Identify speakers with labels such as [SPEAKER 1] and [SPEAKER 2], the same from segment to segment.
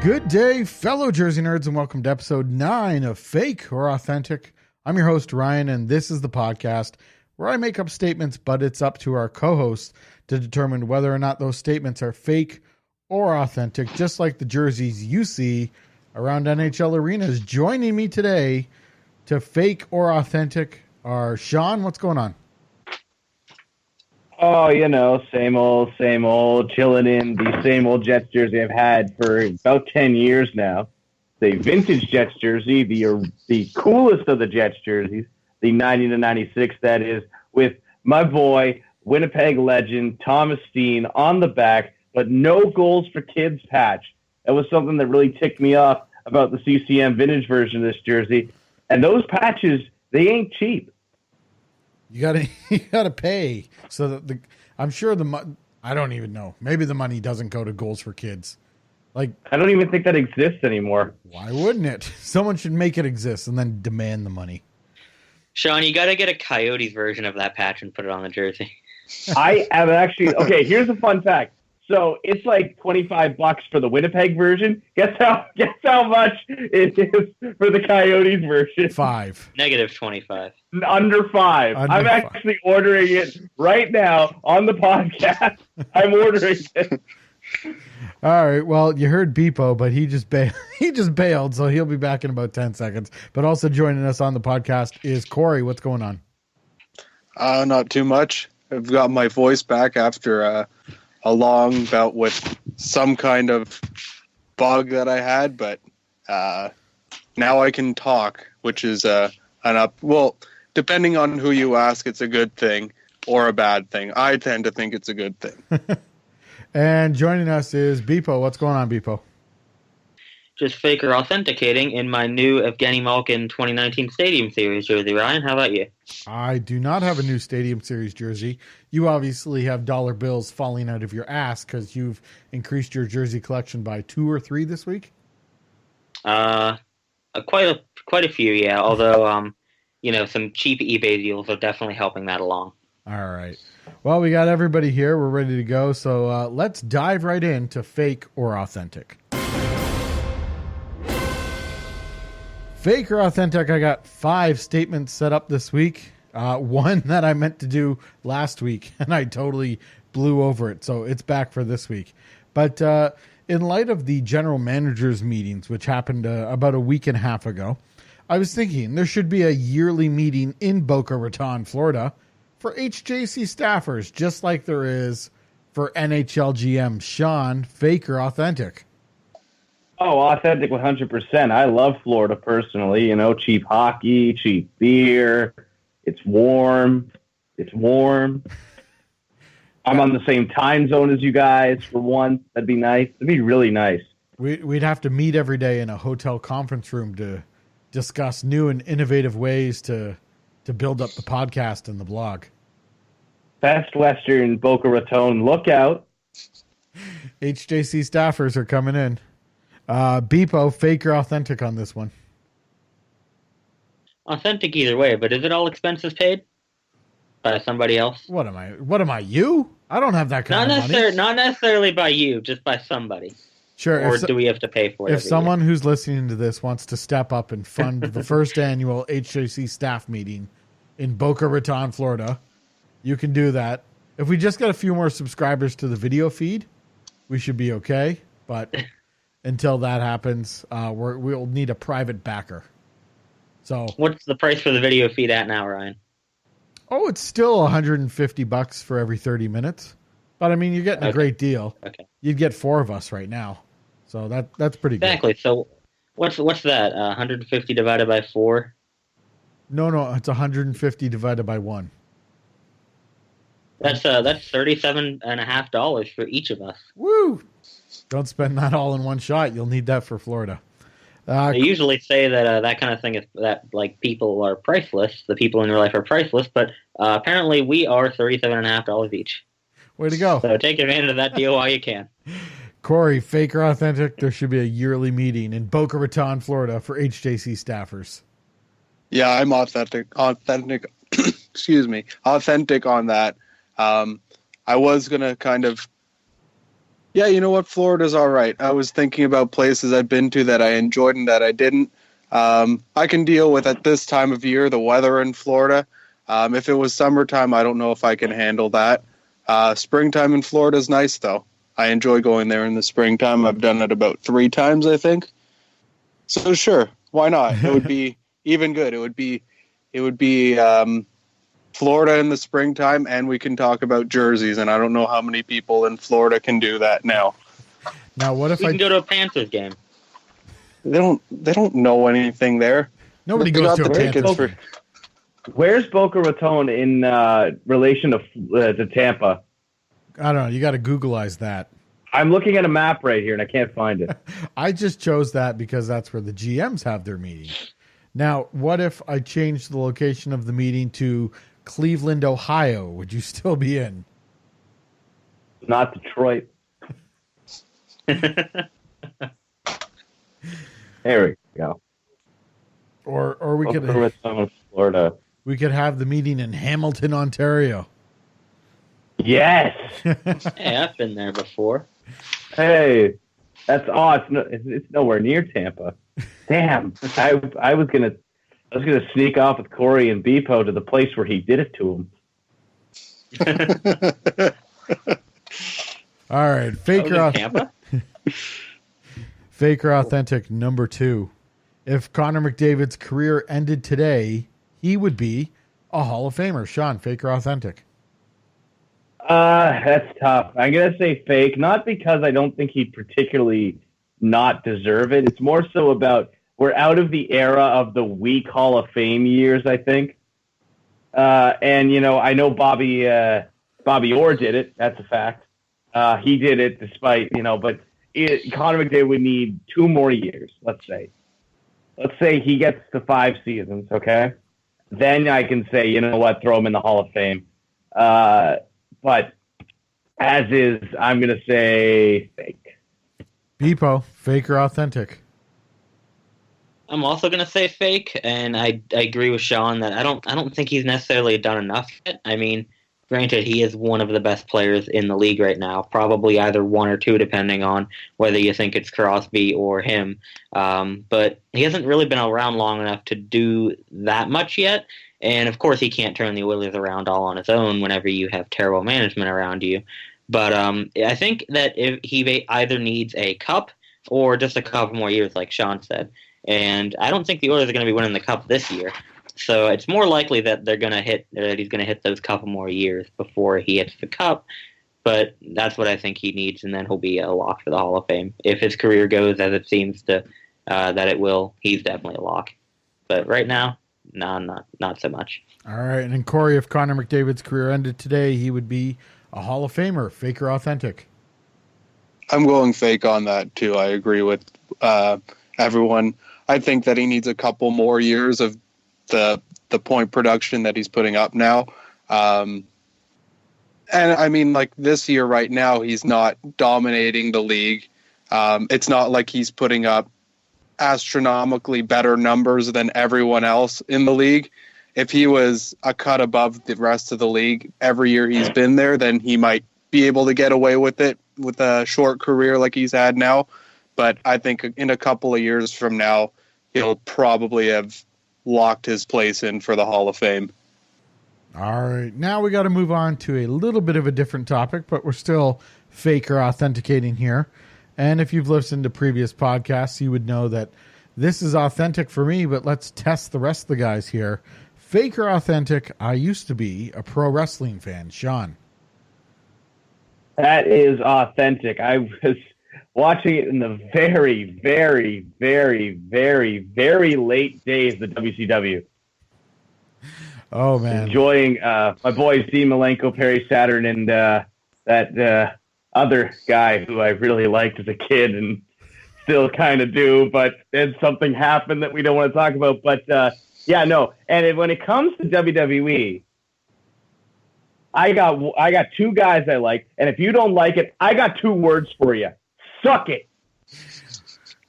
[SPEAKER 1] Good day, fellow Jersey nerds, and welcome to episode 9 of Fake or Authentic. I'm your host, Ryan, and this is the podcast where I make up statements, but it's up to our co-hosts to determine whether or not those statements are fake or authentic, just like the jerseys you see around NHL arenas. Joining me today to Fake or Authentic are Sean. What's going on?
[SPEAKER 2] Oh, same old, chilling in the same old Jets jersey I've had for about 10 years now. The vintage Jets jersey, the coolest of the Jets jerseys, the 90-96, that is, with my boy, Winnipeg legend, Thomas Steen on the back, but no goals for kids patch. That was something that really ticked me off about the CCM vintage version of this jersey. And those patches, they ain't cheap.
[SPEAKER 1] You gotta pay. So that I'm sure I don't even know. Maybe the money doesn't go to goals for kids. Like,
[SPEAKER 2] I don't even think that exists anymore.
[SPEAKER 1] Why wouldn't it? Someone should make it exist and then demand the money.
[SPEAKER 3] Sean, you got to get a Coyotes version of that patch and put it on the jersey.
[SPEAKER 2] I have actually. Okay, here's a fun fact. So it's like $25 for the Winnipeg version. Guess how much it is for the Coyotes version?
[SPEAKER 1] $5.
[SPEAKER 3] Negative 25.
[SPEAKER 2] Under $5. I'm actually ordering it right now on the podcast. I'm ordering it.
[SPEAKER 1] All right. Well, you heard Beepo, but he just bailed, so he'll be back in about 10 seconds. But also joining us on the podcast is Corey. What's going on?
[SPEAKER 4] Not too much. I've got my voice back after a long bout with some kind of bug that I had, but now I can talk, which is well, depending on who you ask, it's a good thing or a bad thing. I tend to think it's a good thing.
[SPEAKER 1] And joining us is Beepo. What's going on, Beepo?
[SPEAKER 3] Just fake or authenticating in my new Evgeny Malkin 2019 Stadium Series jersey. Ryan, how about you?
[SPEAKER 1] I do not have a new Stadium Series jersey. You obviously have dollar bills falling out of your ass because you've increased your jersey collection by 2 or 3 this week.
[SPEAKER 3] Quite a few, yeah. Although, some cheap eBay deals are definitely helping that along.
[SPEAKER 1] All right. Well, we got everybody here. We're ready to go. So let's dive right into Fake or Authentic. Fake or Authentic, I got 5 statements set up this week. One that I meant to do last week, and I totally blew over it. So it's back for this week. But in light of the general managers meetings, which happened about a week and a half ago, I was thinking there should be a yearly meeting in Boca Raton, Florida, for HJC staffers, just like there is for NHL GM. Sean, fake or authentic?
[SPEAKER 2] Oh, authentic 100%. I love Florida personally. Cheap hockey, cheap beer. It's warm. I'm on the same time zone as you guys for once. That'd be nice. That'd be really nice.
[SPEAKER 1] We'd have to meet every day in a hotel conference room to discuss new and innovative ways to build up the podcast and the blog.
[SPEAKER 2] Best Western Boca Raton. Look out.
[SPEAKER 1] HJC staffers are coming in. Beepo, fake or authentic on this one?
[SPEAKER 3] Authentic either way, but is it all expenses paid by somebody else?
[SPEAKER 1] What am I, you? I don't have that kind of money.
[SPEAKER 3] Not necessarily by you, just by somebody.
[SPEAKER 1] Sure.
[SPEAKER 3] Or do we have to pay for it?
[SPEAKER 1] If someone who's listening to this wants to step up and fund the first annual HJC staff meeting in Boca Raton, Florida, you can do that. If we just get a few more subscribers to the video feed, we should be okay. But until that happens, we'll need a private backer. So,
[SPEAKER 3] what's the price for the video feed at now, Ryan?
[SPEAKER 1] Oh, it's still $150 for every 30 minutes. But I mean, you're getting a great deal. Okay. You'd get 4 of us right now. So that's pretty good.
[SPEAKER 3] Exactly. So what's that? 150 divided by 4?
[SPEAKER 1] No, it's 150 divided by 1.
[SPEAKER 3] That's $37.50 for each of us.
[SPEAKER 1] Woo! Don't spend that all in one shot. You'll need that for Florida.
[SPEAKER 3] They usually say that that kind of thing is that like people are priceless. The people in your life are priceless, but apparently we are $37.50 each.
[SPEAKER 1] Way to go!
[SPEAKER 3] So take advantage of that deal while you can.
[SPEAKER 1] Corey, fake or authentic? There should be a yearly meeting in Boca Raton, Florida, for HJC staffers.
[SPEAKER 4] Yeah, I'm authentic. Excuse me, authentic on that. I was going to kind of, yeah, you know what? Florida's all right. I was thinking about places I've been to that I enjoyed and that I didn't. I can deal with, at this time of year, the weather in Florida. If it was summertime, I don't know if I can handle that. Springtime in Florida is nice, though. I enjoy going there in the springtime. I've done it about 3 times, I think. So sure, why not? It would be even good. It would be Florida in the springtime, and we can talk about jerseys. And I don't know how many people in Florida can do that now.
[SPEAKER 1] Now, what if
[SPEAKER 3] We can go to a Panthers game.
[SPEAKER 4] They don't know anything there.
[SPEAKER 1] Nobody
[SPEAKER 4] They
[SPEAKER 1] goes
[SPEAKER 4] got
[SPEAKER 1] to a
[SPEAKER 4] the tickets
[SPEAKER 1] Panthers.
[SPEAKER 2] Where's Boca Raton in relation to Tampa?
[SPEAKER 1] I don't know. You got to Googleize that.
[SPEAKER 2] I'm looking at a map right here, and I can't find it.
[SPEAKER 1] I just chose that because that's where the GMs have their meeting. Now, what if I changed the location of the meeting to Cleveland, Ohio? Would you still be in?
[SPEAKER 2] Not Detroit. There we go.
[SPEAKER 1] Or we
[SPEAKER 2] Boca
[SPEAKER 1] could
[SPEAKER 2] Raton, Florida.
[SPEAKER 1] we could have the meeting in Hamilton, Ontario.
[SPEAKER 2] Yes.
[SPEAKER 3] Hey, I've been there before.
[SPEAKER 2] Hey, that's it's nowhere near Tampa. Damn, I was gonna sneak off with Corey and Beepo to the place where he did it to him.
[SPEAKER 1] All right,
[SPEAKER 3] Tampa?
[SPEAKER 1] Fake or authentic number 2. If Connor McDavid's career ended today, he would be a Hall of Famer. Sean, fake or authentic?
[SPEAKER 2] That's tough. I'm gonna say fake, not because I don't think he'd particularly not deserve it. It's more so about we're out of the era of the weak Hall of Fame years, I think. And I know Bobby Orr did it. That's a fact. He did it despite, but Connor McDavid would need 2 more years, let's say. Let's say he gets to 5 seasons, okay? Then I can say, you know what, throw him in the Hall of Fame. But as is, I'm going to say fake.
[SPEAKER 1] Beepo, fake or authentic?
[SPEAKER 3] I'm also gonna say fake, and I agree with Sean that I don't think he's necessarily done enough yet. I mean, granted, he is one of the best players in the league right now, probably either 1 or 2, depending on whether you think it's Crosby or him. But he hasn't really been around long enough to do that much yet. And of course, he can't turn the Oilers around all on his own whenever you have terrible management around you. But I think that if he either needs a cup or just a couple more years, like Sean said. And I don't think the Oilers are going to be winning the cup this year. So it's more likely that he's going to hit those couple more years before he hits the cup. But that's what I think he needs, and then he'll be a lock for the Hall of Fame. If his career goes as it seems to that it will, he's definitely a lock. But right now, no, not so much.
[SPEAKER 1] All right, and then Corey, if Connor McDavid's career ended today, he would be a Hall of Famer. Fake or authentic?
[SPEAKER 4] I'm going fake on that, too. I agree with everyone. I think that he needs a couple more years of the point production that he's putting up now. And I mean, like this year right now, he's not dominating the league. It's not like he's putting up astronomically better numbers than everyone else in the league. If he was a cut above the rest of the league every year he's been there, then he might be able to get away with it with a short career like he's had now. But I think in a couple of years from now, he'll probably have locked his place in for the Hall of Fame.
[SPEAKER 1] All right. Now we got to move on to a little bit of a different topic, but we're still fake or authenticating here. And if you've listened to previous podcasts, you would know that this is authentic for me, but let's test the rest of the guys here. Fake or authentic, I used to be a pro wrestling fan. Sean.
[SPEAKER 2] That is authentic. I was watching it in the very, very, very, very, very late days of the WCW.
[SPEAKER 1] Oh, man.
[SPEAKER 2] Enjoying my boys, Dean Malenko, Perry Saturn, and that other guy who I really liked as a kid and still kind of do, but then something happened that we don't want to talk about. But, yeah, no. And when it comes to WWE, I got 2 guys I like, and if you don't like it, I got 2 words for you. Suck it.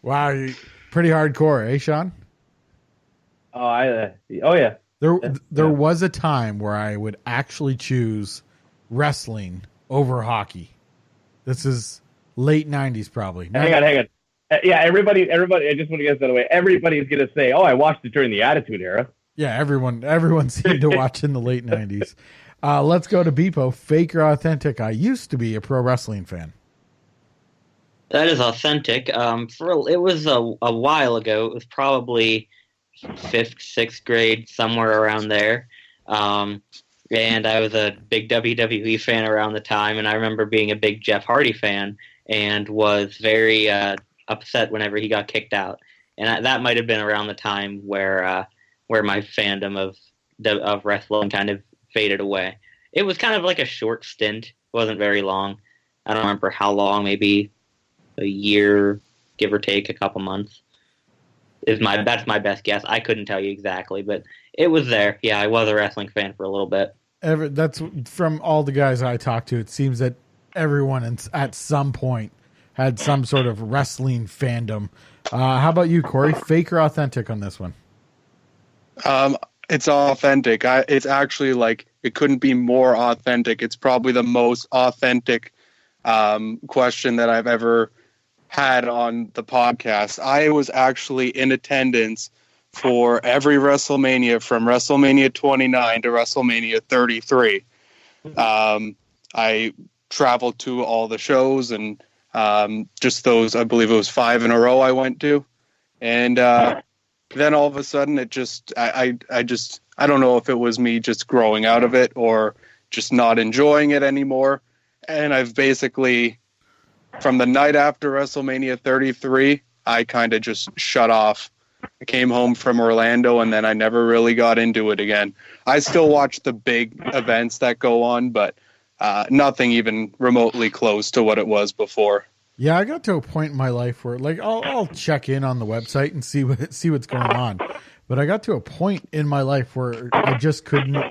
[SPEAKER 1] Wow, pretty hardcore, eh, Sean?
[SPEAKER 2] Oh yeah.
[SPEAKER 1] There was a time where I would actually choose wrestling over hockey. This is late 90s, probably.
[SPEAKER 2] Hang on. Yeah, everybody. I just want to get that away. Everybody's going to say, "Oh, I watched it during the Attitude Era."
[SPEAKER 1] Yeah, everyone seemed to watch in the late 90s. Let's go to Beepo. Fake or authentic? I used to be a pro wrestling fan.
[SPEAKER 3] That is authentic. It was a while ago. It was probably 5th, 6th grade, somewhere around there. And I was a big WWE fan around the time, and I remember being a big Jeff Hardy fan and was very upset whenever he got kicked out. And that might have been around the time where my fandom of wrestling kind of faded away. It was kind of like a short stint. It wasn't very long. I don't remember how long, maybe a year, give or take a couple months. That's my best guess. I couldn't tell you exactly, but it was there. Yeah, I was a wrestling fan for a little bit.
[SPEAKER 1] That's from all the guys I talked to. It seems that everyone at some point had some sort of wrestling fandom. How about you, Corey? Fake or authentic on this one?
[SPEAKER 4] It's authentic. It's actually like it couldn't be more authentic. It's probably the most authentic question that I've ever had on the podcast. I was actually in attendance for every WrestleMania from WrestleMania 29 to WrestleMania 33. I traveled to all the shows and just those, I believe it was 5 in a row I went to. And then all of a sudden it just, I don't know if it was me just growing out of it or just not enjoying it anymore. And I've basically, from the night after WrestleMania 33, I kind of just shut off. I came home from Orlando and then I never really got into it again. I still watch the big events that go on, but nothing even remotely close to what it was before.
[SPEAKER 1] Yeah, I got to a point in my life where, like, I'll check in on the website and see what's going on, but I got to a point in my life where I just couldn't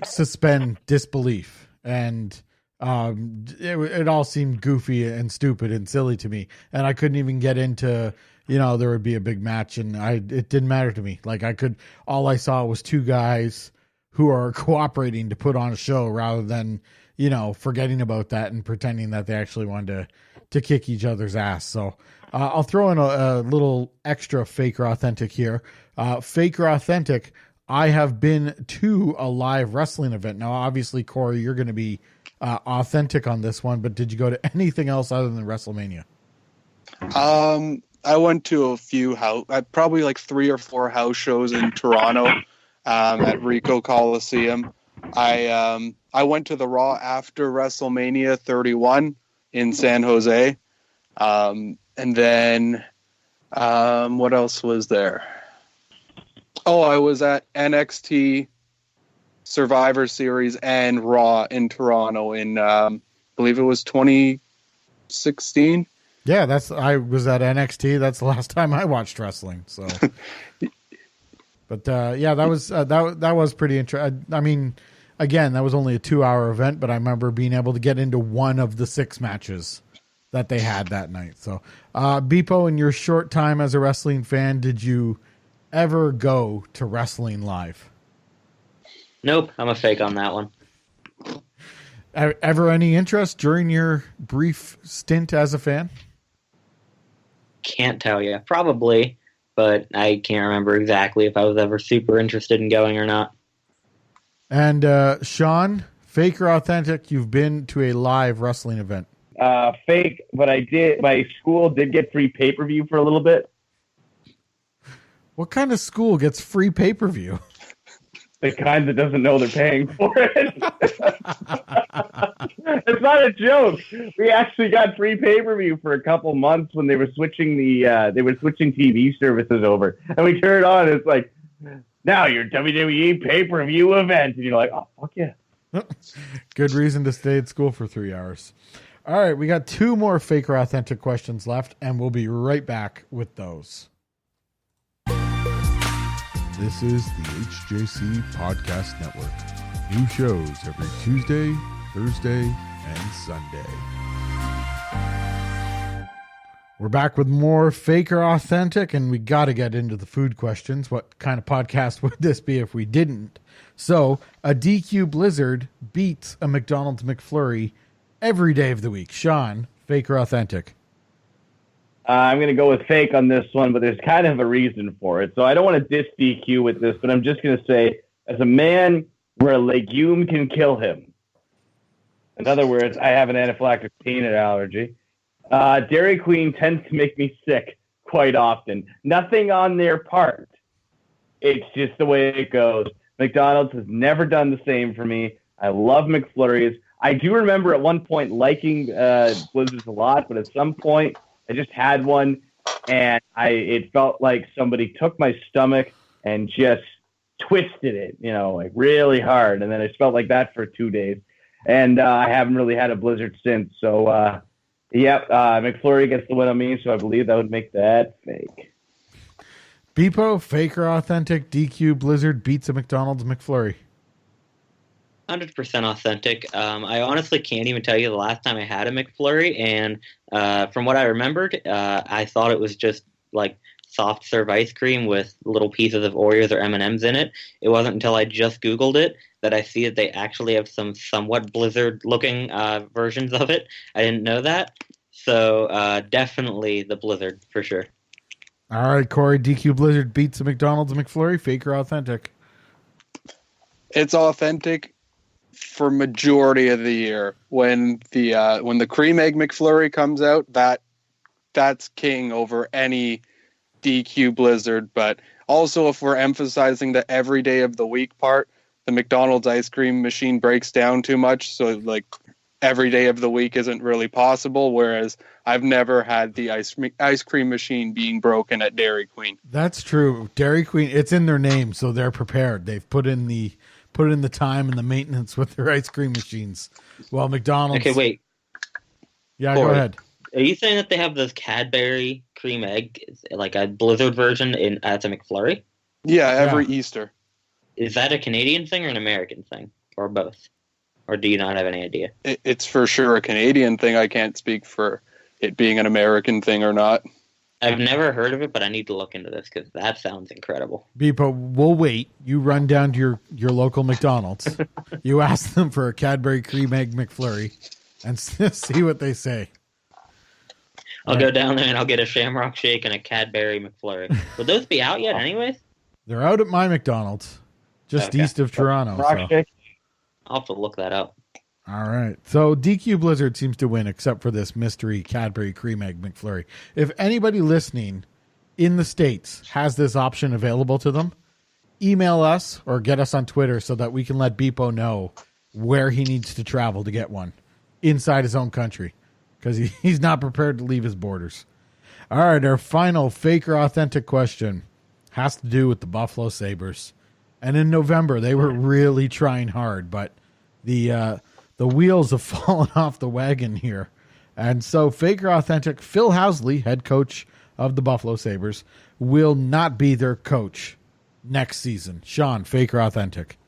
[SPEAKER 1] suspend disbelief, and it all seemed goofy and stupid and silly to me, and I couldn't even get into, there would be a big match, and it didn't matter to me. Like, all I saw was two guys who are cooperating to put on a show rather than, forgetting about that and pretending that they actually wanted to kick each other's ass. So I'll throw in a little extra fake or authentic here. Fake or authentic, I have been to a live wrestling event. Now, obviously, Corey, you're going to be authentic on this one, but did you go to anything else other than WrestleMania?
[SPEAKER 4] I went to a few probably like 3 or 4 house shows in Toronto at Ricoh Coliseum. I went to the Raw after WrestleMania 31 in San Jose. And then what else was there? Oh, I was at NXT Survivor Series and Raw in Toronto in, I believe it was 2016.
[SPEAKER 1] Yeah, I was at NXT. That's the last time I watched wrestling. So, but yeah, that was pretty interesting. I mean, again, that was only a 2-hour event, but I remember being able to get into one of the 6 matches that they had that night. So, Beepo, in your short time as a wrestling fan, did you ever go to wrestling live?
[SPEAKER 3] Nope, I'm a fake on that one.
[SPEAKER 1] Ever any interest during your brief stint as a fan?
[SPEAKER 3] Can't tell you. Probably, but I can't remember exactly if I was ever super interested in going or not.
[SPEAKER 1] And Sean, fake or authentic, you've been to a live wrestling event?
[SPEAKER 2] Fake, but my school did get free pay-per-view for a little bit.
[SPEAKER 1] What kind of school gets free pay-per-view?
[SPEAKER 2] The kind that doesn't know they're paying for it. It's not a joke. We actually got free pay-per-view for a couple months when they were switching switching TV services over, and we turned on. It's like, now your WWE pay-per-view event, and you're like, oh fuck yeah.
[SPEAKER 1] Good reason to stay at school for 3 hours. All right, we got 2 more fake or authentic questions left, and we'll be right back with those. This is the HJC Podcast Network. New shows every Tuesday, Thursday, and Sunday. We're back with more Fake or Authentic, and we got to get into the food questions. What kind of podcast would this be if we didn't? So, a DQ Blizzard beats a McDonald's McFlurry every day of the week. Sean, fake or authentic?
[SPEAKER 2] I'm going to go with fake on this one, but there's kind of a reason for it. So I don't want to diss DQ with this, but I'm just going to say, as a man where a legume can kill him, in other words, I have an anaphylactic peanut allergy, Dairy Queen tends to make me sick quite often. Nothing on their part. It's just the way it goes. McDonald's has never done the same for me. I love McFlurries. I do remember at one point liking Blizzards a lot, but at some point I just had one, and it felt like somebody took my stomach and just twisted it, like really hard. And then I felt like that for 2 days. And I haven't really had a Blizzard since. So, McFlurry gets the win on me, so I believe that would make that fake.
[SPEAKER 1] Beepo, fake or authentic? DQ Blizzard beats a McDonald's McFlurry.
[SPEAKER 3] 100% authentic. I honestly can't even tell you the last time I had a McFlurry, and from what I remembered, I thought it was just like soft serve ice cream with little pieces of Oreos or M&Ms in it. It wasn't until I just Googled it that I see that they actually have some somewhat Blizzard-looking versions of it. I didn't know that, so definitely the Blizzard for sure.
[SPEAKER 1] All right, Corey, DQ Blizzard beats a McDonald's McFlurry, fake or authentic?
[SPEAKER 4] It's authentic for majority of the year. When the cream egg McFlurry comes out, that's king over any DQ Blizzard. But also, if we're emphasizing the every day of the week part, the McDonald's ice cream machine breaks down too much, so like every day of the week isn't really possible. Whereas I've never had the ice cream machine being broken at Dairy Queen.
[SPEAKER 1] That's true. Dairy Queen, it's in their name, so they're prepared. They've put in the time and the maintenance with their ice cream machines. Well, McDonald's.
[SPEAKER 3] Okay, wait.
[SPEAKER 1] Yeah, Corey, go ahead.
[SPEAKER 3] Are you saying that they have this Cadbury cream egg, like a Blizzard version at the McFlurry?
[SPEAKER 4] Yeah, every Easter.
[SPEAKER 3] Is that a Canadian thing or an American thing, or both? Or do you not have any idea?
[SPEAKER 4] It's for sure a Canadian thing. I can't speak for it being an American thing or not.
[SPEAKER 3] I've never heard of it, but I need to look into this because that sounds incredible.
[SPEAKER 1] Beepo, we'll wait. You run down to your local McDonald's. You ask them for a Cadbury cream egg McFlurry and see what they say.
[SPEAKER 3] I'll go down there and I'll get a Shamrock Shake and a Cadbury McFlurry. Will those be out yet anyways?
[SPEAKER 1] They're out at my McDonald's, just east of Toronto. So.
[SPEAKER 3] I'll have to look that up.
[SPEAKER 1] All right. So DQ Blizzard seems to win, except for this mystery Cadbury cream egg McFlurry. If anybody listening in the States has this option available to them, email us or get us on Twitter so that we can let Beepo know where he needs to travel to get one inside his own country, because he's not prepared to leave his borders. All right. Our final fake or authentic question has to do with the Buffalo Sabres. And in November, they were really trying hard, but the wheels have fallen off the wagon here. And so fake or authentic, Phil Housley, head coach of the Buffalo Sabres, will not be their coach next season. Sean, fake or authentic?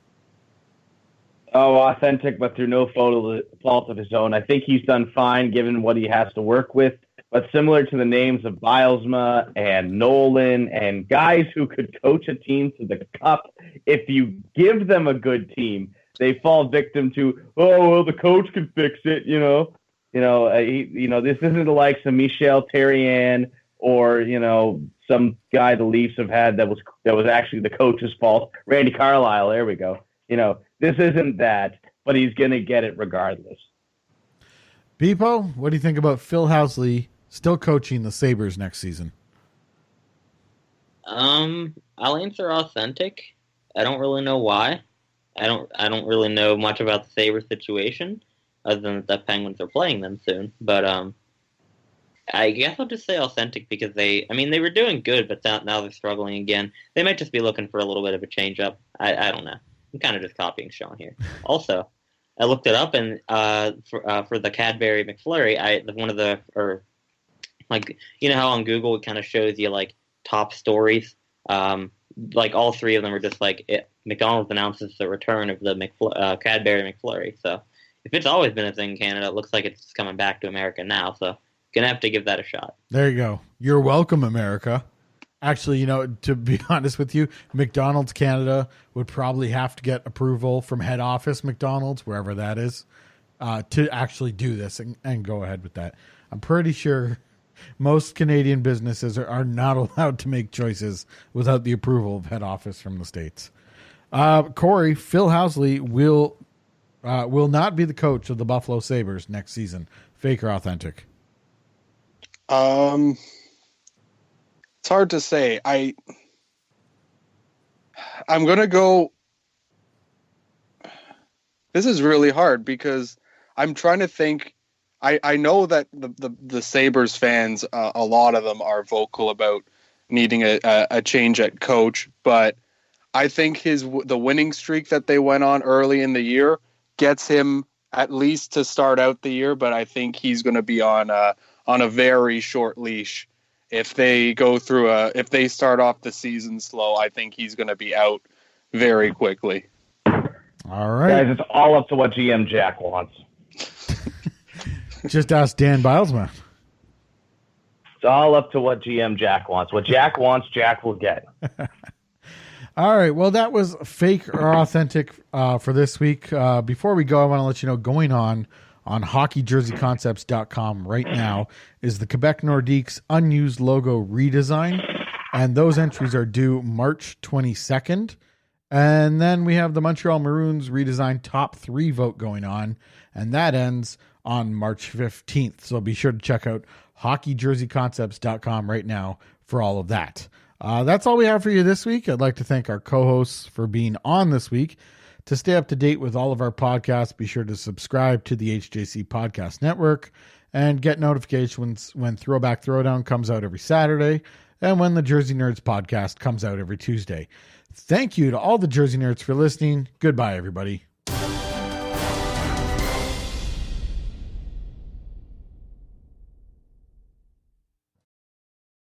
[SPEAKER 2] Oh, authentic, but through no fault of his own. I think he's done fine given what he has to work with. But similar to the names of Bilesma and Nolan and guys who could coach a team to the cup, if you give them a good team, they fall victim to, the coach can fix it. This isn't the likes of Michel Therrien or some guy the Leafs have had that was actually the coach's fault. Randy Carlyle, there we go. This isn't that, but he's gonna get it regardless.
[SPEAKER 1] Beepo, what do you think about Phil Housley still coaching the Sabres next season?
[SPEAKER 3] I'll answer authentic. I don't really know why. I don't really know much about the Sabres situation, other than that the Penguins are playing them soon. But I guess I'll just say authentic because they were doing good, but now they're struggling again. They might just be looking for a little bit of a change up. I don't know. I'm kind of just copying Sean here. Also, I looked it up, and for the Cadbury McFlurry, how on Google it kind of shows you like top stories. Like all three of them are just like McDonald's announces the return of the Cadbury McFlurry. So if it's always been a thing in Canada, it looks like it's coming back to America now. So Gonna have to give that a shot.
[SPEAKER 1] There you go. You're welcome, America. Actually, to be honest with you, McDonald's Canada would probably have to get approval from head office McDonald's, wherever that is, to actually do this and go ahead with that. I'm pretty sure most Canadian businesses are not allowed to make choices without the approval of head office from the States. Corey, Phil Housley will not be the coach of the Buffalo Sabres next season. Fake or authentic?
[SPEAKER 4] It's hard to say. I'm gonna go. This is really hard because I'm trying to think. I know that the Sabres fans, a lot of them are vocal about needing a change at coach, but I think the winning streak that they went on early in the year gets him at least to start out the year. But I think he's going to be on a very short leash. If they if they start off the season slow, I think he's going to be out very quickly.
[SPEAKER 1] All right.
[SPEAKER 2] Guys, it's all up to what GM Jack wants.
[SPEAKER 1] Just ask Dan Bilesman.
[SPEAKER 2] It's all up to what GM Jack wants. What Jack wants, Jack will get.
[SPEAKER 1] All right. Well, that was fake or authentic for this week. Before we go, I want to let you know going on hockeyjerseyconcepts.com right now is the Quebec Nordiques unused logo redesign. And those entries are due March 22nd. And then we have the Montreal Maroons redesigned top 3 vote going on. And that ends on March 15th. So be sure to check out hockeyjerseyconcepts.com right now for all of that. That's all we have for you this week. I'd like to thank our co-hosts for being on this week. To stay up to date with all of our podcasts, be sure to subscribe to the HJC Podcast Network and get notifications when Throwback Throwdown comes out every Saturday and when the Jersey Nerds podcast comes out every Tuesday. Thank you to all the Jersey Nerds for listening. Goodbye, everybody.